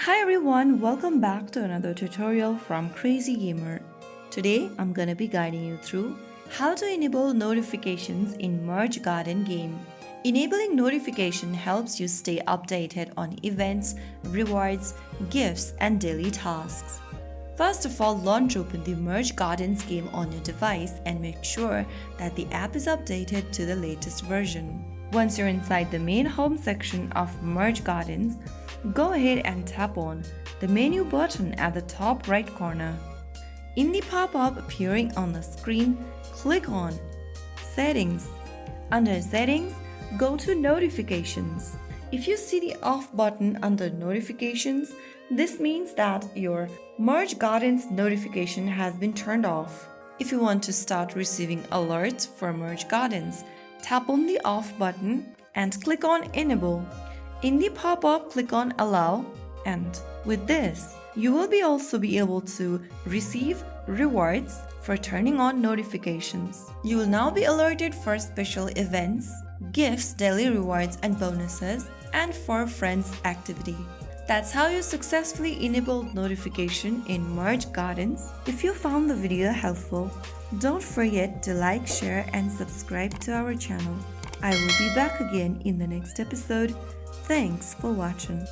Hi everyone, welcome back to another tutorial from Crazy Gamer. Today I'm gonna be guiding you through how to enable notifications in Merge Garden game. Enabling notification helps you stay updated on events, rewards, gifts, and daily tasks. First of all, launch open the Merge Gardens game on your device and make sure that the app is updated to the latest version. Once you're inside the main home section of Merge Gardens, go ahead and tap on the menu button at the top right corner. In the pop-up appearing on the screen, click on Settings. Under Settings, go to Notifications. If you see the off button under Notifications, this means that your Merge Gardens notification has been turned off. If you want to start receiving alerts for Merge Gardens, tap on the off button and click on Enable. In the pop-up, click on Allow, and with this, you will also be able to receive rewards for turning on notifications. You will now be alerted for special events, gifts, daily rewards and bonuses, and for friends activity. That's how you successfully enabled notification in Merge Gardens. If you found the video helpful, don't forget to like, share and subscribe to our channel. I will be back again in the next episode. Thanks for watching.